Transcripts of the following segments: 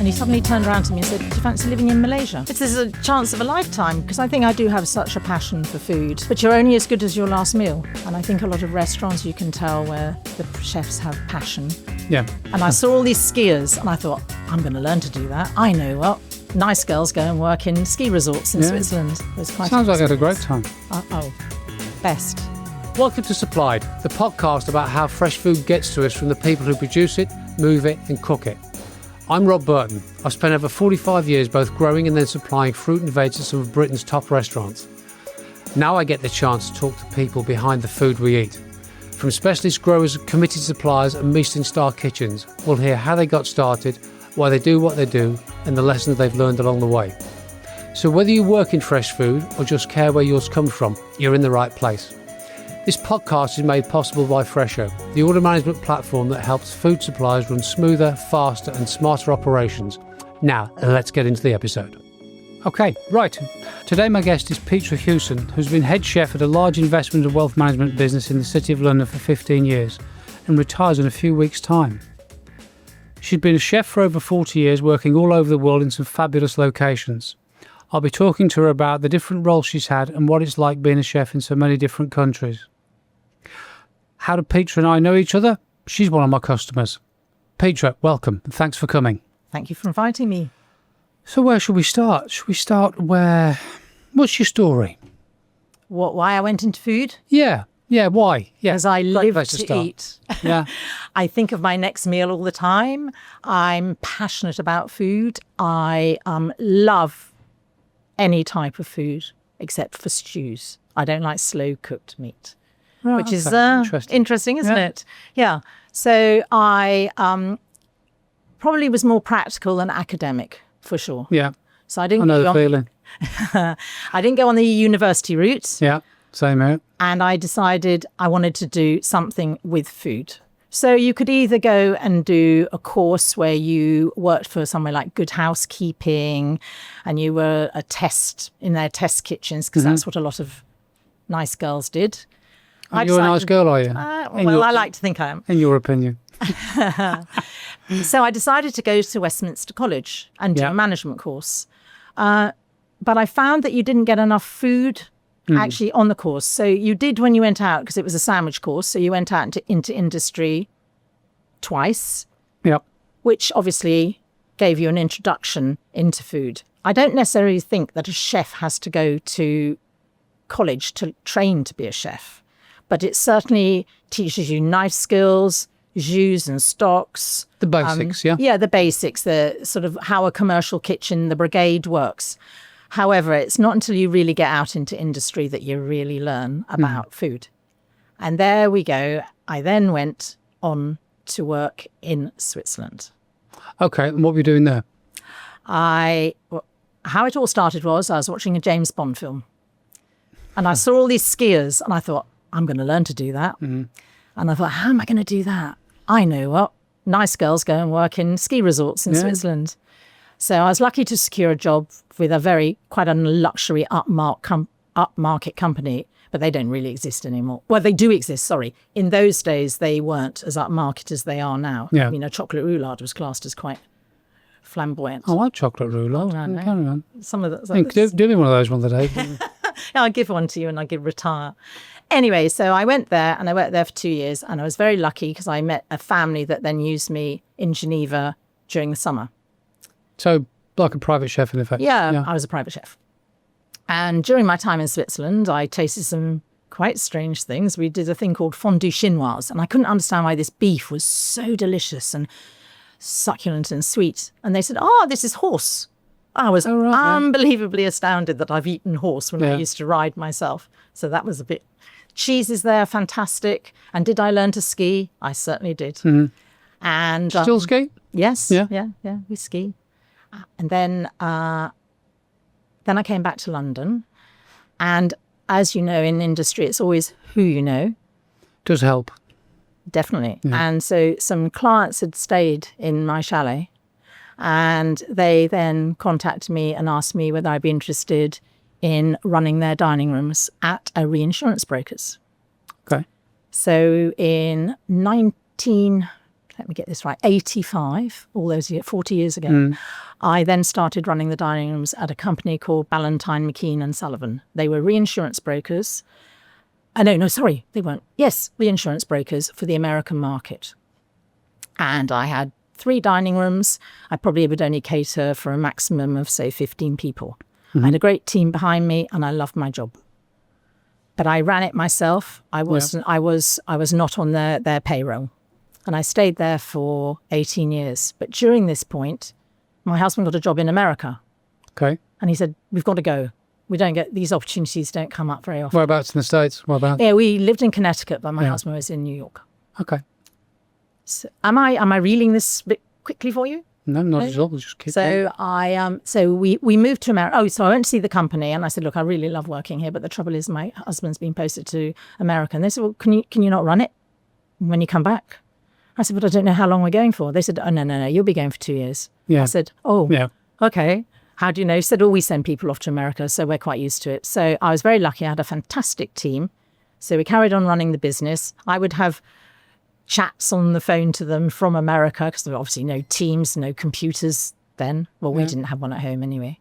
And he suddenly turned around to me and said, do you fancy living in Malaysia? This is a chance of a lifetime, because I think I do have such a passion for food. But you're only as good as your last meal. And I think a lot of restaurants, you can tell where the chefs have passion. Yeah. And I saw all these skiers and I thought, I'm going to learn to do that. I know what. Nice girls go and work in ski resorts in Switzerland. It was quite Sounds like I had a great time. Best. Welcome to Supplied, the podcast about how fresh food gets to us from the people who produce it, move it and cook it. I'm Rob Burton. I've spent over 45 years both growing and then supplying fruit and veg to some of Britain's top restaurants. Now I get the chance to talk to people behind the food we eat. From specialist growers, committed suppliers and Michelin-star kitchens, we'll hear how they got started, why they do what they do and the lessons they've learned along the way. So whether you work in fresh food or just care where yours comes from, you're in the right place. This podcast is made possible by Fresho, the order management platform that helps food suppliers run smoother, faster and smarter operations. Now, let's get into the episode. Okay, right. Today my guest is Petra Hewson, who's been head chef at a large investment and wealth management business in the City of London for 15 years and retires in a few weeks' time. She's been a chef for over 40 years, working all over the world in some fabulous locations. I'll be talking to her about the different roles she's had and what it's like being a chef in so many different countries. How do Petra and I know each other? She's one of my customers. Petra, welcome and thanks for coming. Thank you for inviting me. So where should we start? Should we start where... What's your story? Why I went into food? Yeah, why? Yeah, because I live to start. eat. Yeah. I think of my next meal all the time. I'm passionate about food. I love any type of food except for stews. I don't like slow cooked meat. Right, which is interesting, isn't it? Yeah. So I probably was more practical than academic, for sure. Yeah. So I didn't. I know the feeling. I didn't go on the university route. Yeah, same here. And I decided I wanted to do something with food. So you could either go and do a course where you worked for somewhere like Good Housekeeping and you were a test in their test kitchens, because that's what a lot of nice girls did. You're a nice girl, are you? I like to think I am. In your opinion. So I decided to go to Westminster College and do a management course. But I found that you didn't get enough food actually on the course. So you did when you went out, because it was a sandwich course. So you went out into industry twice, which obviously gave you an introduction into food. I don't necessarily think that a chef has to go to college to train to be a chef. But it certainly teaches you knife skills, jus and stocks. The basics, yeah? Yeah, the basics, the sort of how a commercial kitchen, the brigade works. However, it's not until you really get out into industry that you really learn about food. And there we go. I then went on to work in Switzerland. Okay, and what were you doing there? How it all started was I was watching a James Bond film. And I saw all these skiers and I thought, I'm going to learn to do that. And I thought, how am I going to do that? I know what. Nice girls go and work in ski resorts in Switzerland. So I was lucky to secure a job with quite a luxury upmarket company, but they don't really exist anymore. Well, they do exist, sorry. In those days, they weren't as upmarket as they are now. Yeah. I mean, a chocolate roulade was classed as quite flamboyant. I like chocolate roulade. I Carry on. Some of the... Do me one of those one of the days. I'll give one to you and I'll retire. Anyway, so I went there and I worked there for 2 years and I was very lucky because I met a family that then used me in Geneva during the summer. So like a private chef in effect? Yeah, I was a private chef. And during my time in Switzerland, I tasted some quite strange things. We did a thing called fondue chinoise and I couldn't understand why this beef was so delicious and succulent and sweet. And they said, this is horse. I was unbelievably astounded that I've eaten horse when I used to ride myself. So that was a bit... Cheeses there, fantastic. And did I learn to ski? I certainly did. Mm-hmm. And still ski? Yes. Yeah, we ski. And then I came back to London. And as you know, in industry, it's always who you know. Does help. Definitely. Yeah. And so some clients had stayed in my chalet. And they then contacted me and asked me whether I'd be interested in running their dining rooms at a reinsurance broker's. Okay. So in 19 let me get this right, 85, all those years, 40 years ago, I then started running the dining rooms at a company called Ballantyne, McKean and Sullivan. They were reinsurance brokers. No, sorry, they weren't. Yes, reinsurance brokers for the American market. And I had 3 dining rooms. I probably would only cater for a maximum of, say, 15 people. I had a great team behind me and I loved my job. But I ran it myself. I was not on their payroll. And I stayed there for 18 years. But during this point, my husband got a job in America. Okay. And he said, we've got to go. We don't get, these opportunities don't come up very often. Whereabouts in the States? What about? Yeah, we lived in Connecticut, but my husband was in New York. Okay. So am I reeling this bit quickly for you? No, not at all. Just keep going. So we moved to America. Oh, so I went to see the company and I said, look, I really love working here, but the trouble is my husband's been posted to America. And they said, well, can you not run it when you come back? I said, but I don't know how long we're going for. They said, oh, no, you'll be going for 2 years. Yeah. I said, oh, okay. How do you know? He said, oh, we send people off to America, so we're quite used to it. So I was very lucky. I had a fantastic team. So we carried on running the business. I would have chats on the phone to them from America because there were obviously no Teams, no computers then. Well, we didn't have one at home anyway.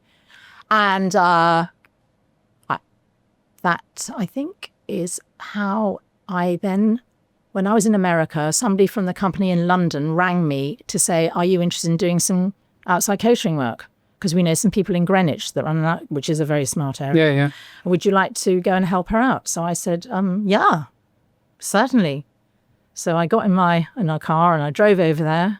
And that, I think, is how I then... When I was in America, somebody from the company in London rang me to say, are you interested in doing some outside catering work? Because we know some people in Greenwich that run that, which is a very smart area. Yeah. Would you like to go and help her out? So I said, yeah, certainly. So I got in our car and I drove over there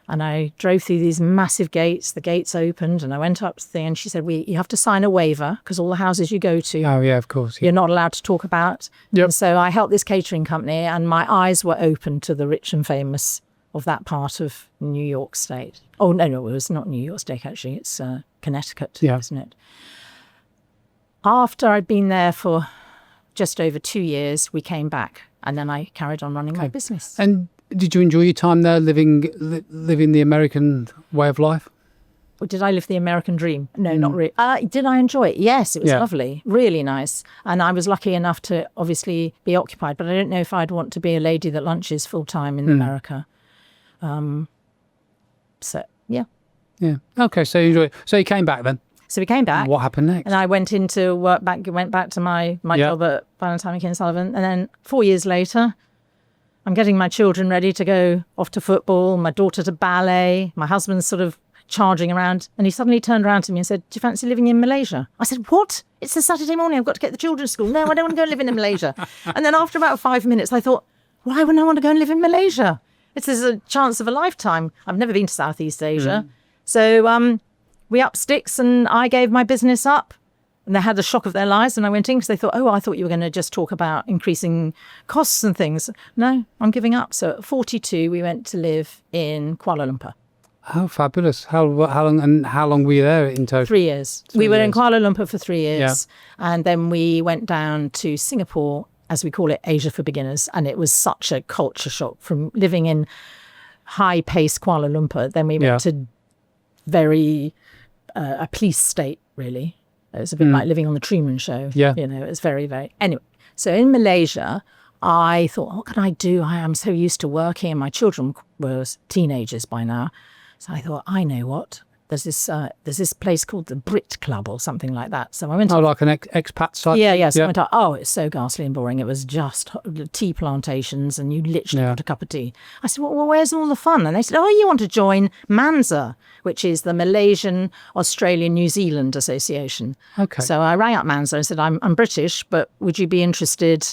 and I drove through these massive gates. The gates opened and I went up to the thing and she said, you have to sign a waiver because all the houses you go to, oh, yeah, of course. Yeah. You're not allowed to talk about. Yep. And so I helped this catering company and my eyes were open to the rich and famous of that part of New York State. Oh, no, it was not New York State, actually. It's Connecticut, isn't it? After I'd been there for just over 2 years, we came back and then I carried on running my business. And did you enjoy your time there living the American way of life? Or did I live the American dream? No, not really. Did I enjoy it? Yes, it was lovely, really nice. And I was lucky enough to obviously be occupied, but I don't know if I'd want to be a lady that lunches full time in America. So, yeah. Yeah. Okay, so you enjoyed it. So you came back then? So we came back. What happened next? And I went into work back, went back to my job at Ballantyne, McKean and Sullivan. And then 4 years later, I'm getting my children ready to go off to football, my daughter to ballet, my husband's sort of charging around. And he suddenly turned around to me and said, do you fancy living in Malaysia? I said, what? It's a Saturday morning. I've got to get the children to school. No, I don't want to go live in Malaysia. And then after about 5 minutes, I thought, why wouldn't I want to go and live in Malaysia? It's a chance of a lifetime. I've never been to Southeast Asia. So we upped sticks and I gave my business up. And they had the shock of their lives. And I went in because they thought, I thought you were going to just talk about increasing costs and things. No, I'm giving up. So at 42, we went to live in Kuala Lumpur. Oh, fabulous. How long were you there in total? 3 years. We were in Kuala Lumpur for 3 years. Yeah. And then we went down to Singapore, as we call it, Asia for Beginners. And it was such a culture shock from living in high-paced Kuala Lumpur. Then we went to very a police state, really. It was a bit like living on the Truman Show. Yeah. You know, it was very, very... Anyway, so in Malaysia, I thought, what can I do? I am so used to working and my children were teenagers by now. So I thought, I know what. There's this place called the Brit Club or something like that. So I went... like an expat site? Yeah. So I went, it's so ghastly and boring. It was just tea plantations and you literally got a cup of tea. I said, well, where's all the fun? And they said, you want to join MANZA, which is the Malaysian Australian New Zealand Association. Okay. So I rang up MANZA and said, I'm British, but would you be interested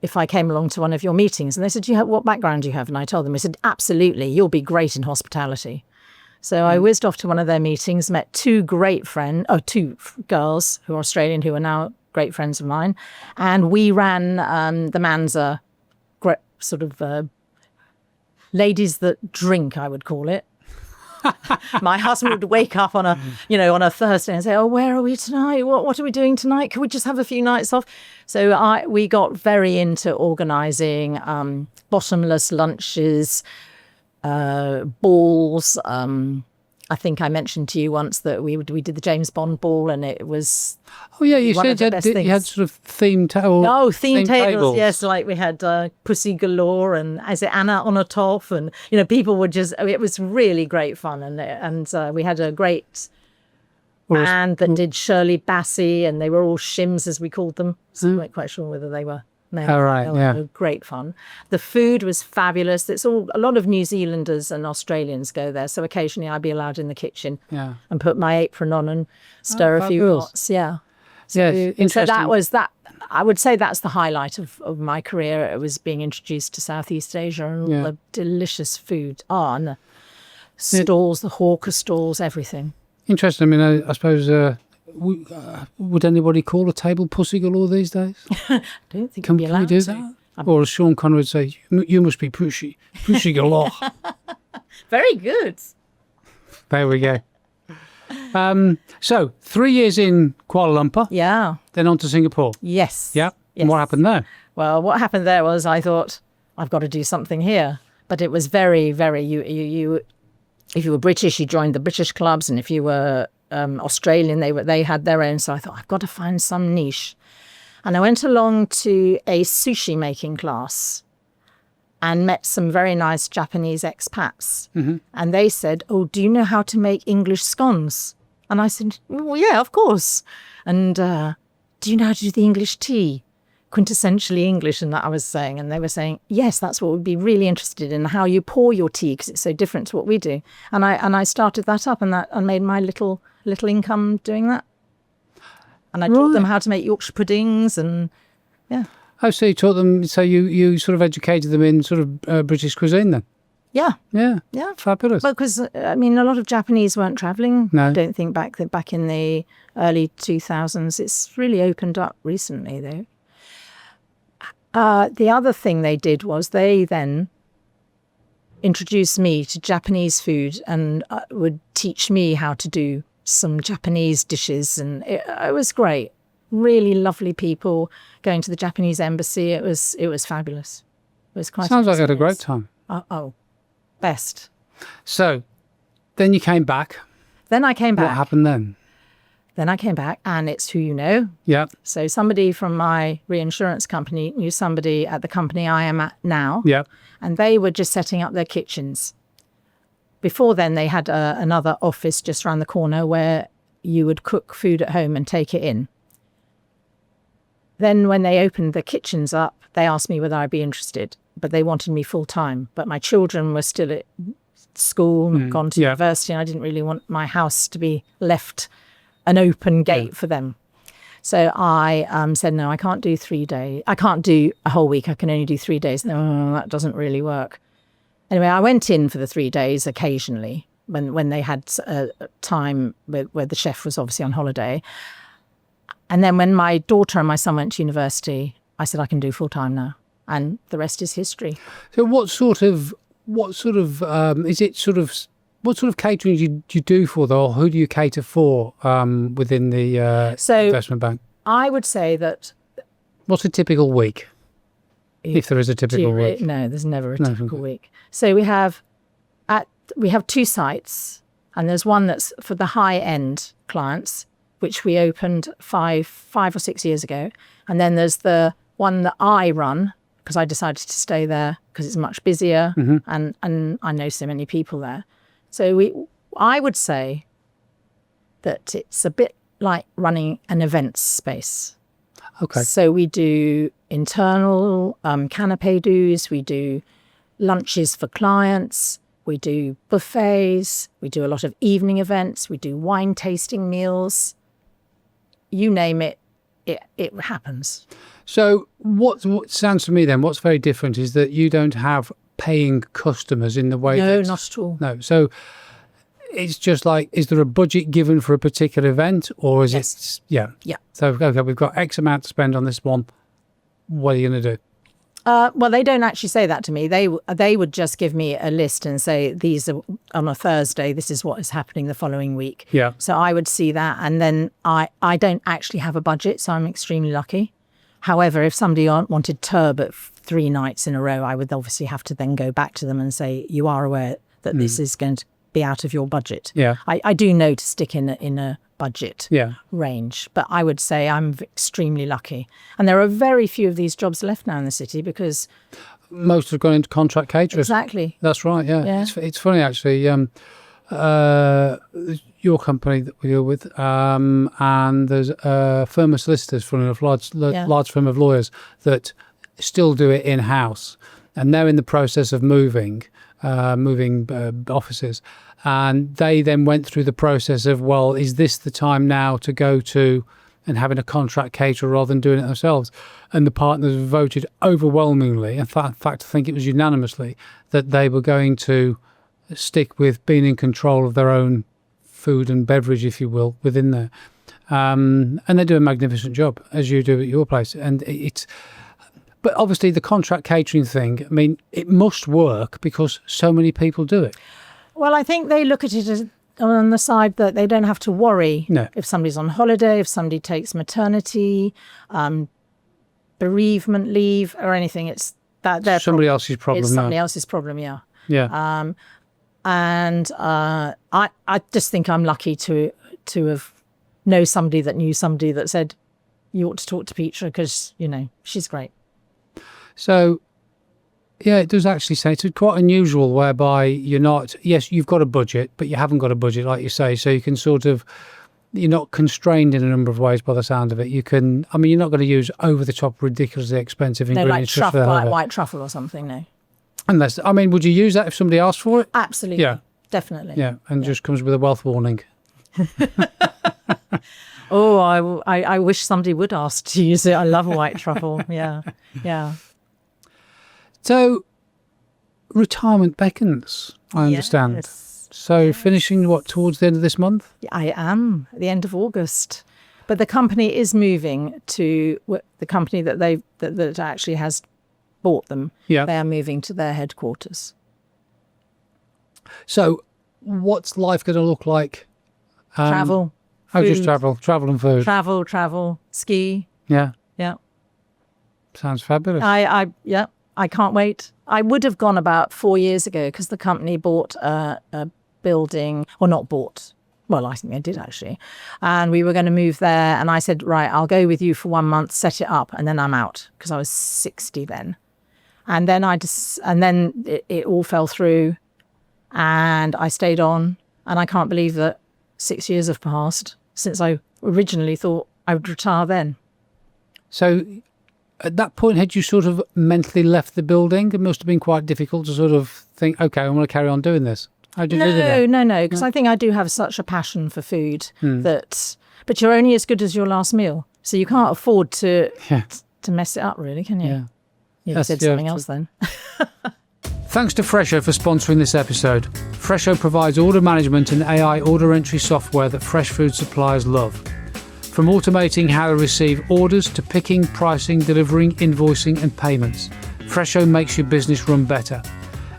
if I came along to one of your meetings? And they said, what background do you have? And I told them, I said, absolutely, you'll be great in hospitality. So I whizzed off to one of their meetings, met two girls who are Australian who are now great friends of mine. And we ran the MANZA sort of ladies that drink, I would call it. My husband would wake up on a Thursday and say, where are we tonight? What are we doing tonight? Can we just have a few nights off? So we got very into organising bottomless lunches, balls, I think I mentioned to you once that we did the James Bond ball, and it was Oh yeah, you one said of the you best had things. sort of themed tables. Oh, theme tables, yes. Like we had Pussy Galore and is it Anna on a Toff, and people would just. It was really great fun, and we had a great band that did Shirley Bassey, and they were all shims as we called them. So I weren't quite sure whether they were. No, All right, they yeah. were great fun. The food was fabulous. It's a lot of New Zealanders and Australians go there, so occasionally I'd be allowed in the kitchen and put my apron on and stir a few fabulous. pots. Yeah. Yes, So interesting. that was that. I would say that's the highlight of my career. It was being introduced to Southeast Asia and all the delicious food. And the stalls, the hawker stalls, everything. Interesting. I mean, I suppose. Would anybody call a table Pussy Galore these days? I don't think Can you'd be we allowed do to. that? Or as Sean Connery would say, you must be Pussy Galore. Very good. There we go. So 3 years in Kuala Lumpur, Yeah. then on to Singapore. Yes. Yeah. Yes. And what happened there? Well, what happened there was I thought I've got to do something here, but it was very, very you. If you were British, you joined the British clubs, and if you were Australian, they had their own. So I thought I've got to find some niche, and I went along to a sushi making class, and met some very nice Japanese expats, and they said, "Oh, do you know how to make English scones?" And I said, "Well, yeah, of course." And do you know how to do the English tea? Quintessentially English, and that I was saying, and they were saying, yes, that's what we'd be really interested in, how you pour your tea, because it's so different to what we do. And I started that up, and made my little income doing that. And I taught them how to make Yorkshire puddings, and yeah. Oh, so you taught them, so you sort of educated them in sort of British cuisine then? Yeah. Yeah. Yeah. Fabulous. Well, because, I mean, a lot of Japanese weren't travelling. No. I don't think back in the early 2000s. It's really opened up recently, though. The other thing they did was they then introduced me to Japanese food and would teach me how to do some Japanese dishes. And it was great. Really lovely people going to the Japanese embassy. It was fabulous. It was quite. Sounds like you had a great time. Best. So then you came back. Then I came back. What happened then? Then I came back, and it's who you know. Yeah. So somebody from my reinsurance company knew somebody at the company I am at now. Yeah. And they were just setting up their kitchens. Before then, they had another office just around the corner where you would cook food at home and take it in. Then when they opened the kitchens up, they asked me whether I'd be interested, but they wanted me full time. But my children were still at school and gone to university, and I didn't really want my house to be left an open gate for them. So I said, no, I can't do 3 days. I can't do a whole week. I can only do 3 days. No, that doesn't really work. Anyway, I went in for the 3 days occasionally when they had time where the chef was obviously on holiday. And then when my daughter and my son went to university, I said, I can do full time now. And the rest is history. So what sort of is it sort of, what sort of catering do you do for, though, or who do you cater for within the investment bank? I would say that... What's a typical week, if there is a typical week? No, there's never a typical week. So we have 2 sites, and there's one that's for the high-end clients, which we opened five or 6 years ago. And then there's the one that I run, because I decided to stay there because it's much busier, and I know so many people there. So I would say that it's a bit like running an events space. Okay. So we do internal canapé do's, we do lunches for clients, we do buffets, we do a lot of evening events, we do wine tasting meals. You name it, it happens. So what sounds to me then, what's very different is that you don't have paying customers in the way No, not at all. No. So it's just like, is there a budget given for a particular event, or is it? Yeah. So, okay, we've got X amount to spend on this one. What are you going to do? Well, they don't actually say that to me. They would just give me a list and say, these are on a Thursday, this is what is happening the following week. Yeah. So I would see that. And then I don't actually have a budget, so I'm extremely lucky. However, if somebody wanted turbot 3 nights in a row, I would obviously have to then go back to them and say, you are aware that this is going to be out of your budget. Yeah. I do know to stick in a budget Yeah. range, but I would say I'm extremely lucky. And there are very few of these jobs left now in the city because Most have gone into contract caterers. exactly. That's right, yeah. Yeah. It's funny, actually. Your company that we deal with, and there's a firm of solicitors, funny enough, large firm of lawyers that still do it in-house. And they're in the process of moving offices. And they then went through the process of, well, is this the time now to go to and having a contract caterer rather than doing it themselves? And the partners voted overwhelmingly, in fact, I think it was unanimously, that they were going to stick with being in control of their own food and beverage, if you will, within there. And they do a magnificent job, as you do at your place. And but obviously the contract catering thing, I mean, it must work because so many people do it. Well, I think they look at it as on the side that they don't have to worry if somebody's on holiday, if somebody takes maternity, bereavement leave or anything. It's that their somebody else's problem. It's somebody else's problem, yeah. Yeah. And I just think I'm lucky to have know somebody that knew somebody that said, you ought to talk to Petra because, she's great. So, yeah, it does actually say it's quite unusual whereby you're not, yes, you've got a budget, but you haven't got a budget, like you say. So you can you're not constrained in a number of ways by the sound of it. You can, you're not going to use over the top, ridiculously expensive ingredients. No, like truffle, like white truffle or something, no. Unless, would you use that if somebody asked for it? Absolutely. Yeah. Definitely. Yeah, and just comes with a wealth warning. Oh, I wish somebody would ask to use it. I love white truffle. Yeah, yeah. So, retirement beckons, I understand. Yes. So, finishing towards the end of this month? I am at the end of August, but the company is moving to the company that actually has bought them. Yeah, they are moving to their headquarters. So, what's life going to look like? Travel. Oh, just travel and food. Travel, ski. Yeah. Yeah. Sounds fabulous. I can't wait. I would have gone about 4 years ago because the company bought a building, or not bought. Well, I think they did actually. And we were going to move there. And I said, right, I'll go with you for 1 month, set it up, and then I'm out because I was 60 then. And then it all fell through and I stayed on. And I can't believe that 6 years have passed since I originally thought I would retire then. So at that point, had you sort of mentally left the building? It must have been quite difficult to sort of think, okay, I'm going to carry on doing this. How did you do that? No, because I think I do have such a passion for food but you're only as good as your last meal. So you can't afford to mess it up, really, can you? Yeah. You said something else then. Thanks to Fresho for sponsoring this episode. Fresho provides order management and AI order entry software that fresh food suppliers love. From automating how to receive orders to picking, pricing, delivering, invoicing and payments, Fresho makes your business run better.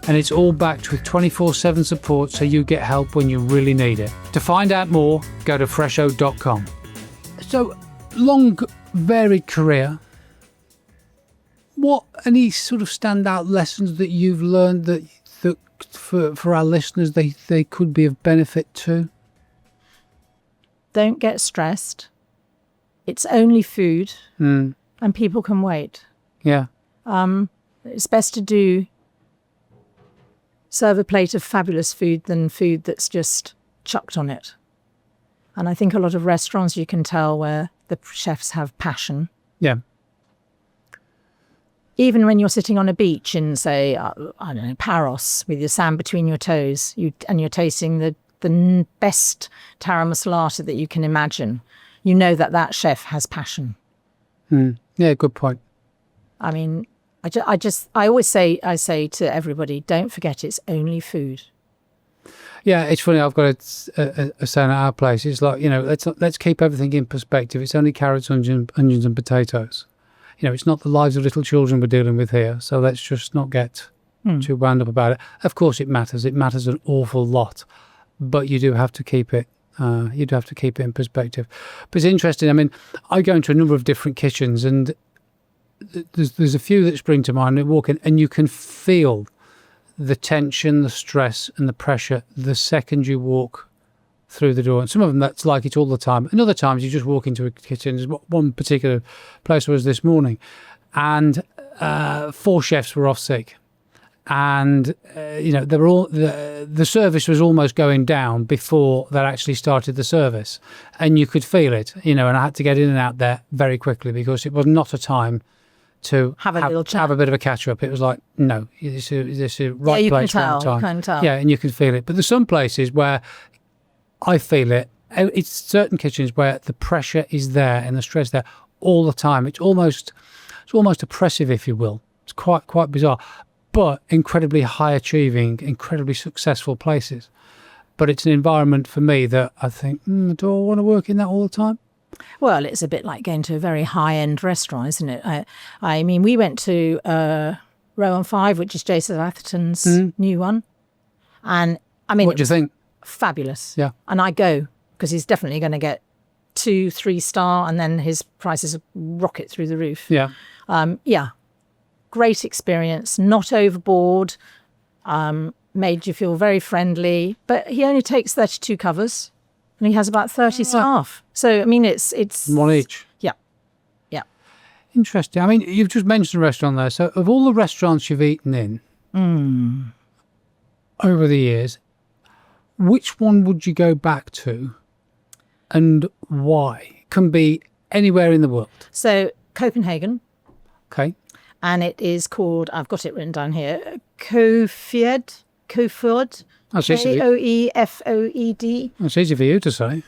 And it's all backed with 24/7 support so you get help when you really need it. To find out more, go to fresho.com. So, long, varied career. What, any sort of standout lessons that you've learned that for our listeners they could be of benefit to? Don't get stressed. It's only food and people can wait. Yeah. It's best to serve a plate of fabulous food than food that's just chucked on it. And I think a lot of restaurants you can tell where the chefs have passion. Yeah. Even when you're sitting on a beach in, say, I don't know, Paros, with your sand between your toes, and you're tasting the best taramasalata that you can imagine, you know that chef has passion. Yeah, good point. I mean, I always say to everybody, don't forget it's only food. Yeah, it's funny. I've got a saying at our place. It's like, let's keep everything in perspective. It's only carrots, onions, and potatoes. It's not the lives of little children we're dealing with here. So let's just not get too wound up about it. Of course, it matters. It matters an awful lot, but you do have to keep it. You do have to keep it in perspective. But it's interesting. I mean, I go into a number of different kitchens, and there's a few that spring to mind. I walk in, and you can feel the tension, the stress and the pressure the second you walk through the door. And some of them that's like it all the time. And other times you just walk into a kitchen. There's one particular place I was this morning, and 4 chefs were off sick. And they were all the service was almost going down before they actually started the service, and you could feel it. And I had to get in and out there very quickly because it was not a time to have a little chat, have a bit of a catch up. It was like, no, this is right place, right time. You can tell. Yeah, and you can feel it. But there's some places where I feel it. It's certain kitchens where the pressure is there and the stress there all the time. It's almost oppressive, if you will. It's quite bizarre, but incredibly high achieving, incredibly successful places. But it's an environment for me that I think, do I want to work in that all the time? Well, it's a bit like going to a very high-end restaurant, isn't it? I mean, we went to Rowan 5, which is Jason Atherton's new one. And I mean, what do you think? Fabulous. Yeah. And I go because he's definitely going to get 2-3 star, and then his prices rocket through the roof. Yeah. Yeah. Great experience, not overboard, made you feel very friendly, but he only takes 32 covers and he has about 30 staff. So, I mean, it's one each. Yeah. Yeah. Interesting. I mean, you've just mentioned a restaurant there. So of all the restaurants you've eaten in over the years, which one would you go back to and why? Can be anywhere in the world. So Copenhagen. Okay. And it is called, I've got it written down here, Koefed. That's easy. Koefed. That's easy for you to say.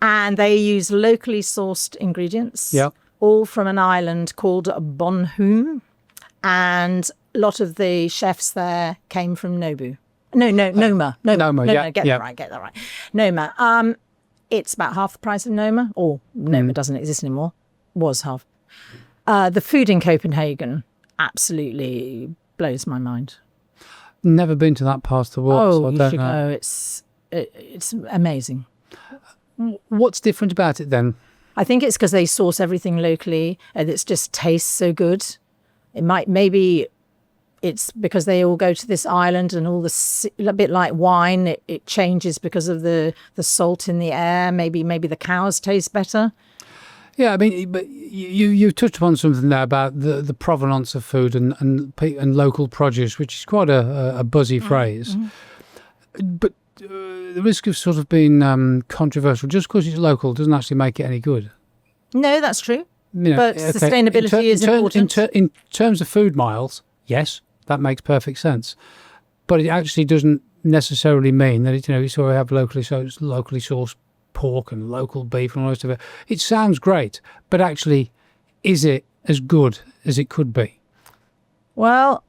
And they use locally sourced ingredients. Yeah. All from an island called Bonhomme. And a lot of the chefs there came from Nobu. Noma. Noma, yeah. Get that right. Noma. It's about half the price of Noma. Or Noma doesn't exist anymore. Was half. The food in Copenhagen absolutely blows my mind. Never been to that part of the world. So I don't know. It's amazing. What's different about it then? I think it's because they source everything locally and it just tastes so good. Maybe it's because they all go to this island and a bit like wine, it changes because of the salt in the air. Maybe the cows taste better. Yeah, I mean, but you touched upon something there about the provenance of food and local produce, which is quite a buzzy phrase. But the risk of sort of being controversial just because it's local doesn't actually make it any good. No, that's true. But sustainability is important. In terms of food miles, yes, that makes perfect sense. But it actually doesn't necessarily mean that we sort of have locally sourced pork and local beef and all the rest of it. It sounds great, but actually, is it as good as it could be? Well,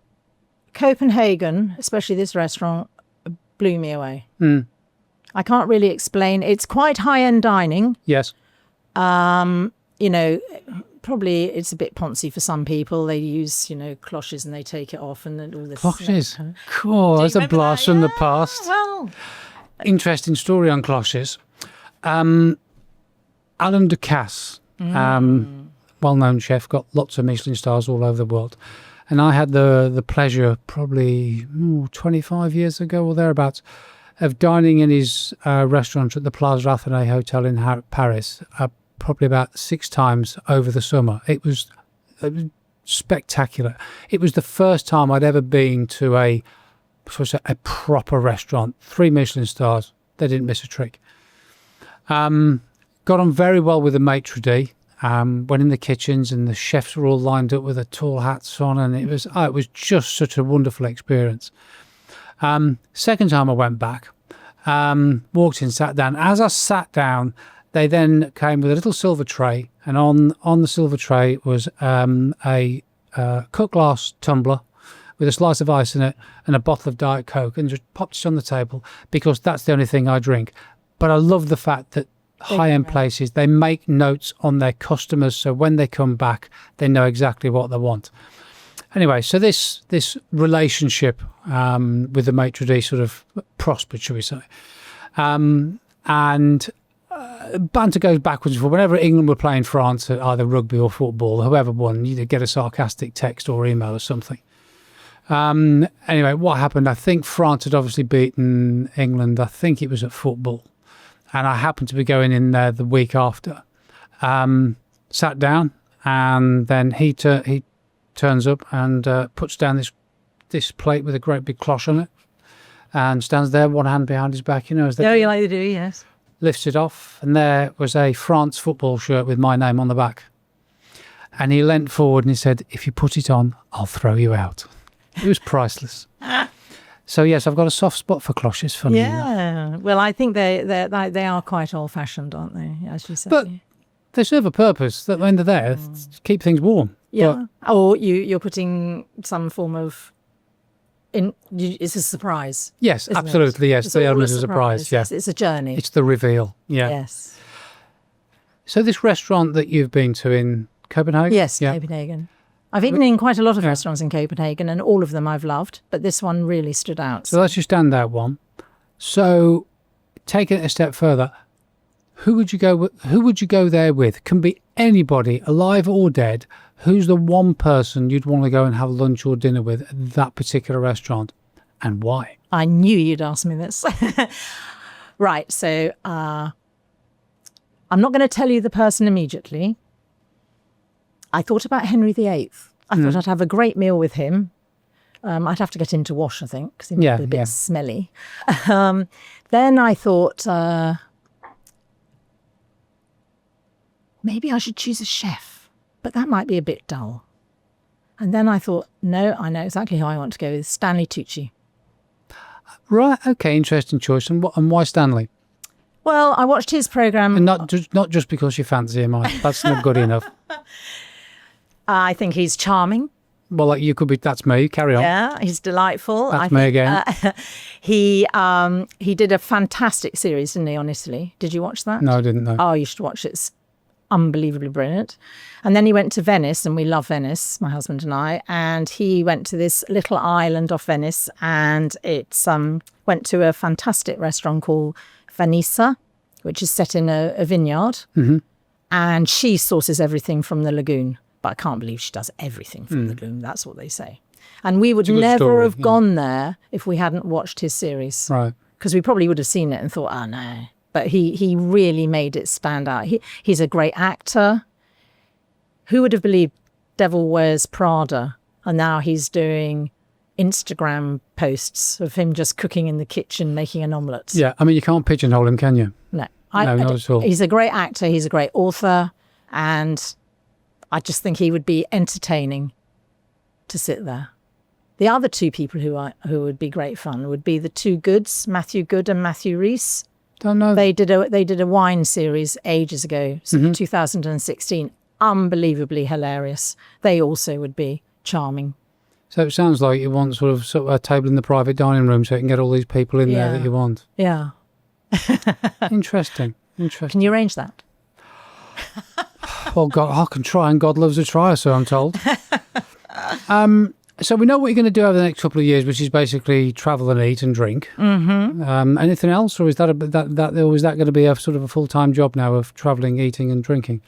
Copenhagen, especially this restaurant, blew me away. I can't really explain. It's quite high-end dining. Yes. Probably it's a bit poncy for some people. They use, cloches and they take it off and then all this. Cloches? Cool, that's a blast from the past. Well, interesting story on cloches. Alain Ducasse, well-known chef, got lots of Michelin stars all over the world. And I had the pleasure probably 25 years ago or thereabouts of dining in his restaurant at the Place Athénée Hotel in Paris, probably about 6 times over the summer. It was spectacular. It was the first time I'd ever been to a proper restaurant. 3 Michelin stars. They didn't miss a trick. Got on very well with the maitre d'. Went in the kitchens and the chefs were all lined up with their tall hats on, and it was just such a wonderful experience. Second time I went back, walked in, sat down. As I sat down, they then came with a little silver tray, and on the silver tray was a cut glass tumbler with a slice of ice in it and a bottle of Diet Coke, and just popped it on the table because that's the only thing I drink. But I love the fact that high-end places, they make notes on their customers, so when they come back, they know exactly what they want. Anyway, so this relationship with the maitre d' sort of prospered, shall we say. And banter goes backwards and forwards. Whenever England were playing France at either rugby or football, whoever won, you'd get a sarcastic text or email or something. Anyway, what happened? I think France had obviously beaten England. I think it was at football. And I happened to be going in there the week after. Sat down, and then he turns up and puts down this plate with a great big cloche on it, and stands there, one hand behind his back, as they you like they do, yes. Lifts it off, and there was a France football shirt with my name on the back. And he leant forward and he said, "If you put it on, I'll throw you out." It was priceless. So yes, I've got a soft spot for cloches. Funny enough. Well, I think they are quite old-fashioned, aren't they? As you said. But they serve a purpose. At the end of the day, to keep things warm. Yeah. Or you're putting some form of. It's a surprise. Yes, absolutely. Yes, it's the element is a surprise. Yeah, it's a journey. It's the reveal. Yeah. Yes. So this restaurant that you've been to in Copenhagen? Yes, Copenhagen. I've eaten in quite a lot of restaurants in Copenhagen, and all of them I've loved, but this one really stood out. So that's your standout one. So, taking it a step further, who would you go there with? Can be anybody, alive or dead. Who's the one person you'd want to go and have lunch or dinner with at that particular restaurant, and why? I knew you'd ask me this. Right, so I'm not going to tell you the person immediately. I thought about Henry VIII. I thought I'd have a great meal with him. I'd have to get him to wash, I think, because he might be a bit smelly. Then I thought maybe I should choose a chef, but that might be a bit dull. And then I thought, no, I know exactly who I want to go with, Stanley Tucci. Right, okay, interesting choice. And why Stanley? Well, I watched his programme. And not just because you fancy him, that's not good enough. I think he's charming. Well, like you could be. That's me. Carry on. Yeah, he's delightful. That's me again. He did a fantastic series, didn't he, on Italy? Did you watch that? No, I didn't know. Oh, you should watch it. It's unbelievably brilliant. And then he went to Venice, and we love Venice, my husband and I. And he went to this little island off Venice, and it's went to a fantastic restaurant called Vanessa, which is set in a vineyard. Mm-hmm. And she sources everything from the lagoon. But I can't believe she does everything from the lagoon. That's what they say. And we would never have gone there if we hadn't watched his series. Right. Because we probably would have seen it and thought, oh, no. But he really made it stand out. He's a great actor. Who would have believed Devil Wears Prada? And now he's doing Instagram posts of him just cooking in the kitchen, making an omelette. Yeah, I mean, you can't pigeonhole him, can you? No. No, not at all. He's a great actor. He's a great author. And I just think he would be entertaining to sit there. The other two people who would be great fun would be the two Goods, Matthew Good and Matthew Rees. Don't know. They did a wine series ages ago, 2016. Unbelievably hilarious. They also would be charming. So it sounds like you want sort of a table in the private dining room so you can get all these people in there that you want. Yeah. Interesting. Can you arrange that? Well, God, I can try, and God loves a tryer, so I'm told. So we know what you're going to do over the next couple of years, which is basically travel and eat and drink. Mm-hmm. Anything else, or is that going to be a sort of a full-time job now of travelling, eating, and drinking?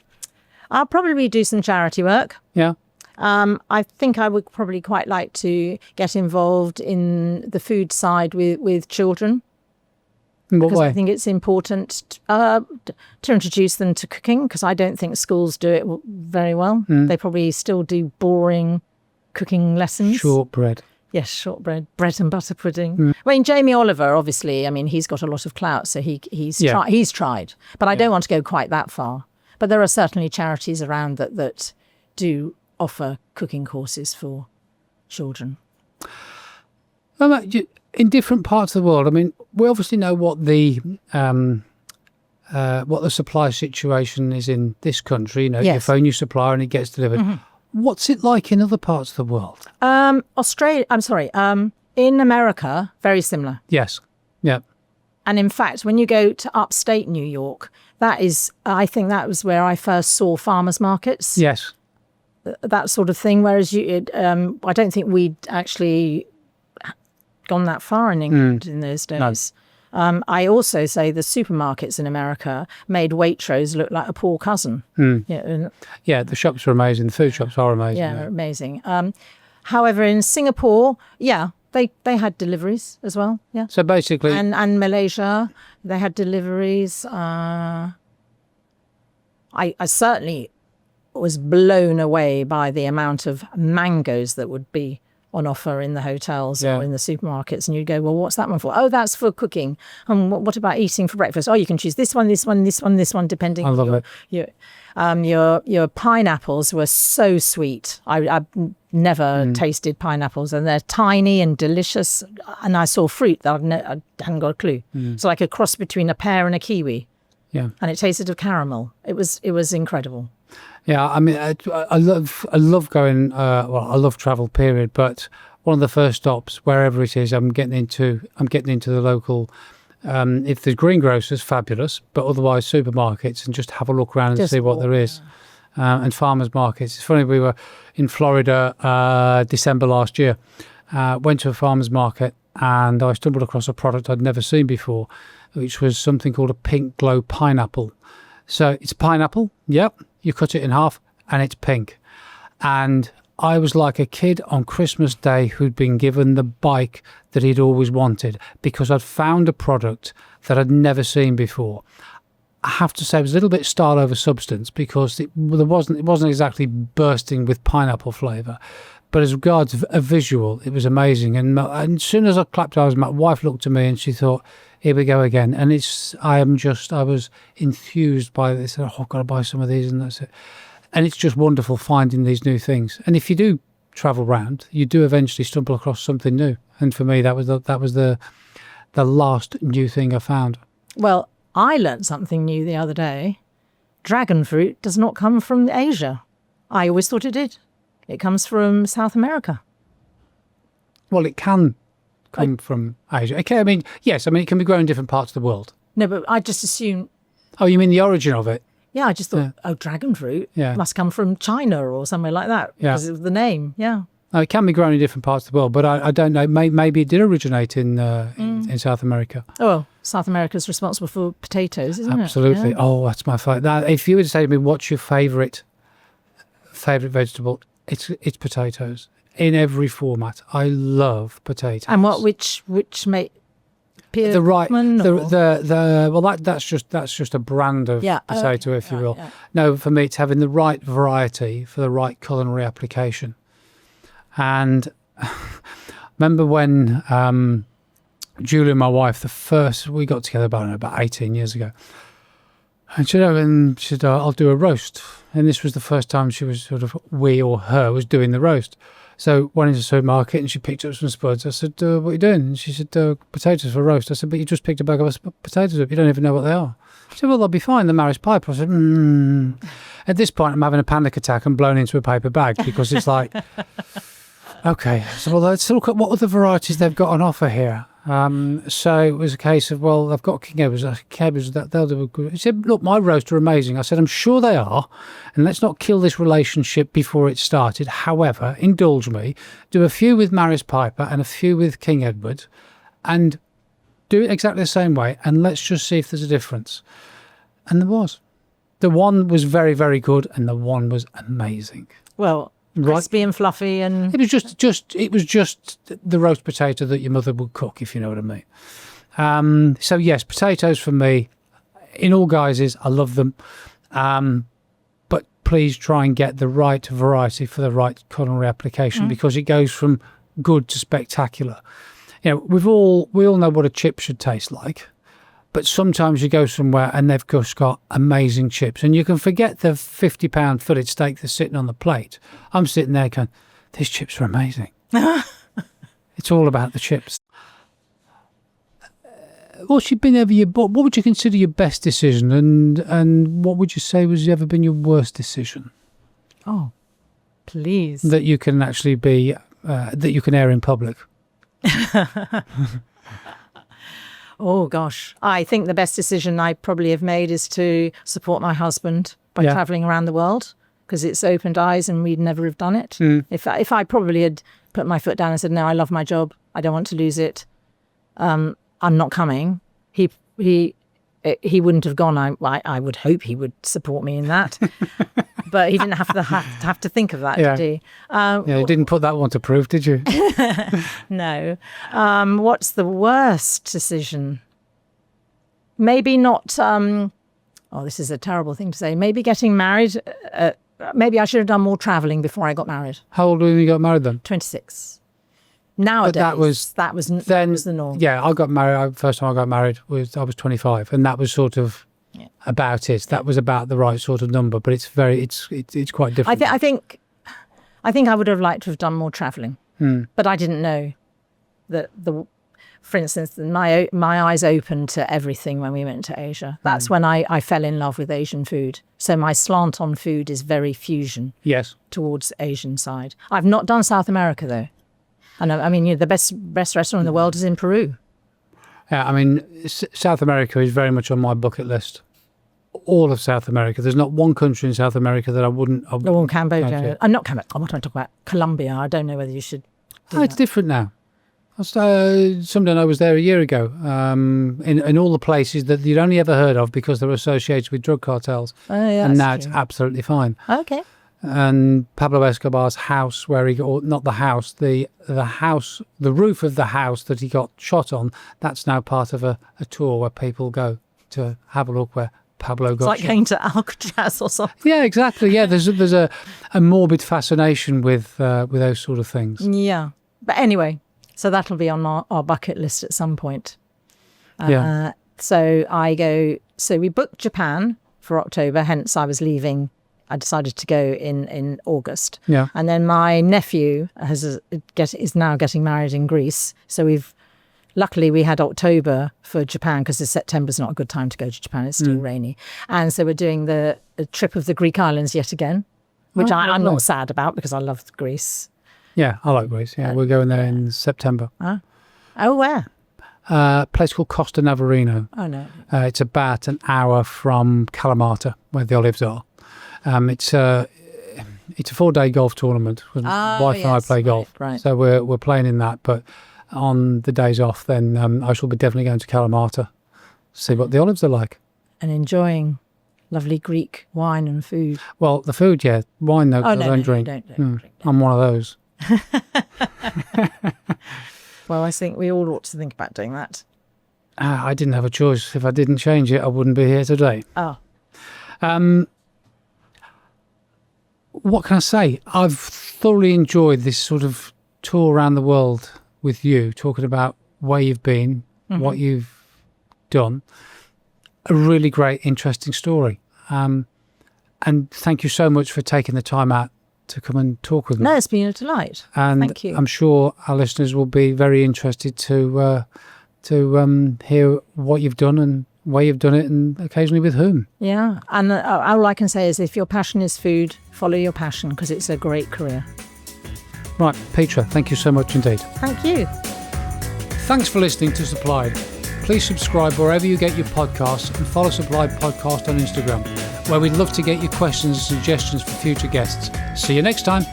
I'll probably do some charity work. Yeah. I think I would probably quite like to get involved in the food side with children. In what because way? I think it's important to introduce them to cooking, because I don't think schools do it very well. They probably still do boring cooking lessons. Shortbread. Yes, shortbread, bread and butter pudding. I mean, Jamie Oliver, obviously, I mean, he's got a lot of clout, so he's tried. But I don't want to go quite that far. But there are certainly charities around that do offer cooking courses for children. In different parts of the world, I mean, we obviously know what the supply situation is in this country. You know, you phone your supplier and it gets delivered. Mm-hmm. What's it like in other parts of the world? In America, very similar. Yes. Yeah. And in fact, when you go to upstate New York, I think that was where I first saw farmers markets. Yes. That sort of thing. Whereas I don't think we'd actually gone that far in England in those days. No. I also say the supermarkets in America made Waitrose look like a poor cousin. Yeah, the shops are amazing. The food shops are amazing. Yeah, they're amazing. However, in Singapore, they had deliveries as well. Yeah. So basically, and Malaysia, they had deliveries. I certainly was blown away by the amount of mangoes that would be on offer in the hotels or in the supermarkets, and you'd go, well, what's that one for? Oh, that's for cooking. And what about eating for breakfast? Oh, you can choose this one, depending. I love it. Your pineapples were so sweet. I've never tasted pineapples, and they're tiny and delicious. And I saw fruit that I hadn't got a clue. It's like a cross between a pear and a kiwi. Yeah, and it tasted of caramel. It was incredible. Yeah, I mean, I love going. I love travel. Period. But one of the first stops, wherever it is, I'm getting into the local. If there's greengrocers, fabulous. But otherwise, supermarkets, and just have a look around and see what there is. And farmers markets. It's funny. We were in Florida December last year. Went to a farmers market, and I stumbled across a product I'd never seen before, which was something called a pink glow pineapple. So it's pineapple. Yep. You cut it in half and it's pink. And I was like a kid on Christmas Day who'd been given the bike that he'd always wanted, because I'd found a product that I'd never seen before. I have to say it was a little bit style over substance, because it wasn't exactly bursting with pineapple flavour. But as regards a visual, it was amazing. And as soon as I clapped eyes, my wife looked at me and she thought, here we go again. And I was enthused by this. Oh, I've got to buy some of these, and that's it. And it's just wonderful finding these new things. And if you do travel around, you do eventually stumble across something new. And for me, that was the last new thing I found. Well, I learnt something new the other day. Dragon fruit does not come from Asia. I always thought it did. It comes from South America. Well, it can come from Asia. Okay, I mean, yes, it can be grown in different parts of the world. No, but I just assumed... Oh, you mean the origin of it? Yeah, I just thought, dragon fruit must come from China or somewhere like that, because of the name, No, it can be grown in different parts of the world, but I don't know. Maybe it did originate in South America. Oh, well, South America's responsible for potatoes, isn't it? Absolutely. Yeah. Oh, that's my favourite. Now, if you were to say to me, what's your favourite vegetable? It's potatoes in every format. I love potatoes. And which make the right well that's just a brand of potato, if you will. Yeah. No, for me, it's having the right variety for the right culinary application. And remember when Julie, my wife, we got together about 18 years ago. And she said, I'll do a roast. And this was the first time she was we or her was doing the roast. So went into the supermarket and she picked up some spuds. I said, what are you doing? And she said, potatoes for roast. I said, but you just picked a bag of potatoes up. You don't even know what they are. She said, well, they'll be fine. The Maris pipe. I said, At this point, I'm having a panic attack and blown into a paper bag, because it's like, okay. So well, let's look at what other varieties they've got on offer here. So it was a case of, well, I've got King Edwards, they'll do a good. He said, look, my roasts are amazing. I said, I'm sure they are, and let's not kill this relationship before it started. However, indulge me, do a few with Maris Piper and a few with King Edward, and do it exactly the same way, and let's just see if there's a difference. And there was. The one was very, very good, and the one was amazing. Well, crispy and fluffy, and it was just the roast potato that your mother would cook, if you know what I mean. So yes, potatoes for me, in all guises, I love them. But please try and get the right variety for the right culinary application, because it goes from good to spectacular. We all know what a chip should taste like. But sometimes you go somewhere and they've just got amazing chips, and you can forget the £50 filleted steak that's sitting on the plate. I'm sitting there going, these chips are amazing. It's all about the chips. What would you consider your best decision, and what would you say was ever been your worst decision? Oh, please. That you can actually that you can air in public. Oh, gosh. I think the best decision I probably have made is to support my husband by travelling around the world, because it's opened eyes and we'd never have done it. If I probably had put my foot down and said, no, I love my job, I don't want to lose it, I'm not coming, he wouldn't have gone. I would hope he would support me in that. but he didn't have to think of that, Yeah. did he? Yeah, you didn't put that one to proof, did you? No. What's the worst decision? Maybe not. This is a terrible thing to say. Maybe getting married. Maybe I should have done more traveling before I got married. How old were you when you got married then? 26. Nowadays, that was the norm. Yeah, I got married. First time I got married I was 25, and that was sort of about it. That was about the right sort of number, but it's quite different. I think I would have liked to have done more traveling, but I didn't know that for instance, my eyes opened to everything when we went to Asia. That's when I fell in love with Asian food. So my slant on food is very fusion. Yes. Towards Asian side. I've not done South America though. And I mean, the best restaurant in the world is in Peru. Yeah, I mean, South America is very much on my bucket list. All of South America. There's not one country in South America that I wouldn't. Cambodia. I'm not Cambodia. What am I talking about? Colombia. I don't know whether you should. It's different now. Something I was there a year ago. In all the places that you'd only ever heard of because they were associated with drug cartels. Oh, yeah, and now it's absolutely fine. Okay. And Pablo Escobar's house, where he got, not the house, the roof of the house that he got shot on, that's now part of a tour where people go to have a look where Pablo got shot. It's like going to Alcatraz or something. Yeah, exactly. Yeah, there's a morbid fascination with those sort of things. Yeah. But anyway, so that'll be on our bucket list at some point. So we booked Japan for October, hence I was leaving. I decided to go in August. Yeah. And then my nephew is now getting married in Greece. So luckily we had October for Japan because September's not a good time to go to Japan. It's still rainy. And so we're doing the trip of the Greek islands yet again, which I'm not sad about because I love Greece. Yeah, I like Greece. Yeah, we're going there in September. Oh, where? A place called Costa Navarino. Oh, no. It's about an hour from Kalamata, where the olives are. It's a 4-day golf tournament. My wife and I play golf, right. So we're playing in that. But on the days off, then I shall be definitely going to Kalamata, see what the olives are like, and enjoying lovely Greek wine and food. Well, the food, yeah, wine. No, I don't drink. Don't drink. I'm one of those. Well, I think we all ought to think about doing that. I didn't have a choice. If I didn't change it, I wouldn't be here today. Oh. What can I say? I've thoroughly enjoyed this sort of tour around the world with you, talking about where you've been, what you've done. A really great, interesting story. And thank you so much for taking the time out to come and talk with me. No, it's been a delight. And thank you. I'm sure our listeners will be very interested to hear what you've done and where you've done it, and occasionally with whom. Yeah, and all I can say is if your passion is food, follow your passion because it's a great career. Right, Petra, thank you so much indeed. Thank you. Thanks for listening to Supplied. Please subscribe wherever you get your podcasts and follow Supplied Podcast on Instagram, where we'd love to get your questions and suggestions for future guests. See you next time.